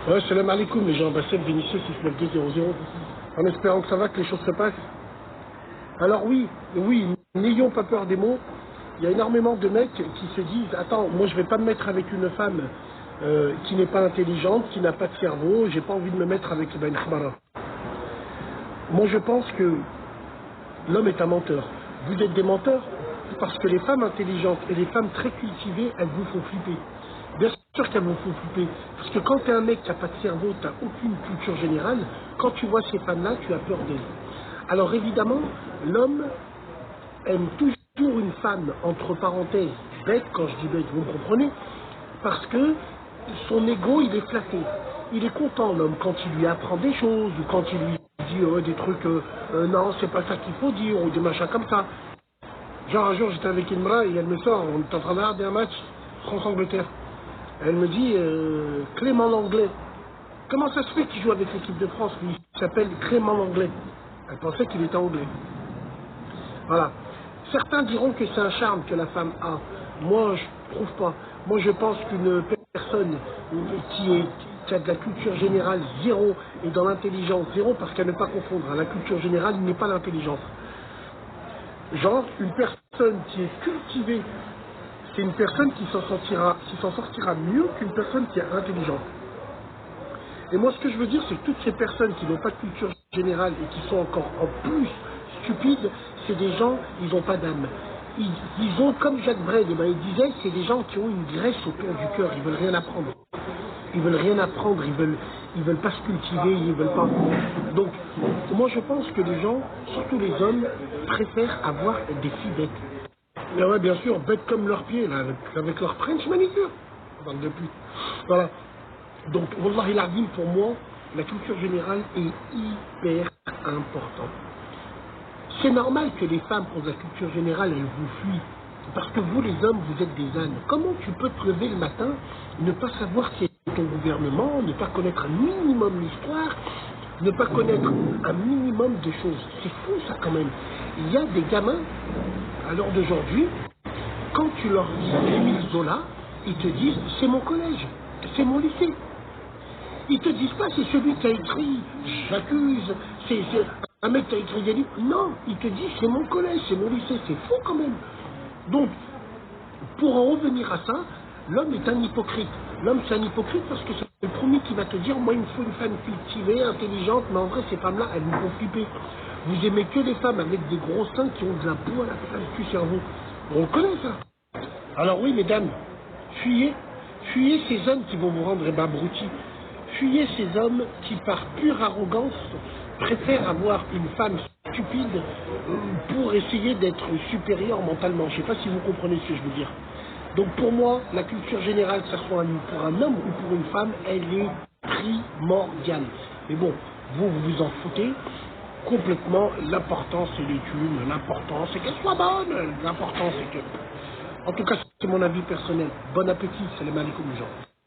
Ouais, salam alaikum les gens, Bassem Vénitieux 69200, en espérant que ça va, que les choses se passent. Alors oui, oui, n'ayons pas peur des mots. Il y a énormément de mecs qui se disent, attends, moi je vais pas me mettre avec une femme qui n'est pas intelligente, qui n'a pas de cerveau, j'ai pas envie de me mettre avec Ben Khmara. Moi je pense que l'homme est un menteur. Vous êtes des menteurs parce que les femmes intelligentes et les femmes très cultivées, elles vous font flipper. Bien sûr qu'elles vous font flipper. Parce que quand tu es un mec qui n'a pas de cerveau, tu n'as aucune culture générale, quand tu vois ces femmes-là, tu as peur d'elles. Alors évidemment, l'homme aime toujours une femme, entre parenthèses, bête, quand je dis bête, vous me comprenez, parce que son ego, il est flatté. Il est content, l'homme, quand il lui apprend des choses, ou quand il lui dit des trucs, non, c'est pas ça qu'il faut dire, ou des machins comme ça. Genre un jour, j'étais avec Imra et elle me sort, on est en train de regarder un match France-Angleterre. Elle me dit, Clément Langlais, comment ça se fait qu'il joue avec l'équipe de France, lui, il s'appelle Clément Langlais. Elle pensait qu'il était anglais. Voilà. Certains diront que c'est un charme que la femme a. Moi, je trouve pas. Moi, je pense qu'une personne qui a de la culture générale zéro et dans l'intelligence zéro, parce qu'à ne pas confondre, hein, la culture générale n'est pas l'intelligence. Genre, une personne qui est cultivée, c'est une personne qui s'en sortira mieux qu'une personne qui est intelligente. Et moi, ce que je veux dire, c'est que toutes ces personnes qui n'ont pas de culture générale et qui sont encore en plus stupides, c'est des gens, ils n'ont pas d'âme. Ils ont, comme Jacques Brel, il disait, c'est des gens qui ont une graisse autour du cœur, ils veulent rien apprendre. Ils veulent rien apprendre, ils veulent pas se cultiver, ils veulent pas. Donc, moi, je pense que les gens, surtout les hommes, préfèrent avoir des filles bêtes. Mais ouais, bien sûr, bêtes comme leurs pieds, là, avec leur French manicure. Bande de pute. Voilà. Donc, Wallah il Azim, pour moi, la culture générale est hyper importante. C'est normal que les femmes ont de la culture générale, elles vous fuient. Parce que vous, les hommes, vous êtes des ânes. Comment tu peux te lever le matin, ne pas savoir qui est ton gouvernement, ne pas connaître un minimum l'histoire, ne pas connaître un minimum de choses? C'est fou ça quand même. Il y a des gamins, à l'heure d'aujourd'hui, quand tu leur dis Émile Zola, ils te disent c'est mon collège, c'est mon lycée. Ils te disent pas c'est celui qui a écrit, j'accuse, c'est un mec qui a écrit des livres. Non, ils te disent c'est mon collège, c'est mon lycée, c'est fou quand même. Donc, pour en revenir à ça, l'homme est un hypocrite. L'homme c'est un hypocrite parce que c'est le premier qui va te dire, moi il me faut une femme cultivée, intelligente, mais en vrai ces femmes-là, elles nous font flipper. Vous aimez que les femmes avec des gros seins qui ont de la boue à la place du cerveau. On connaît ça. Alors oui, mesdames, fuyez, fuyez ces hommes qui vont vous rendre abrutis. Fuyez ces hommes qui, par pure arrogance, préfèrent avoir une femme stupide pour essayer d'être supérieur mentalement. Je ne sais pas si vous comprenez ce que je veux dire. Donc pour moi, la culture générale, que ce soit pour un homme ou pour une femme, elle est primordiale. Mais bon, vous vous en foutez complètement. L'important, c'est les thunes. L'important, c'est qu'elle soit bonne. L'important, c'est que... En tout cas, c'est mon avis personnel. Bon appétit, salam alaikum les gens.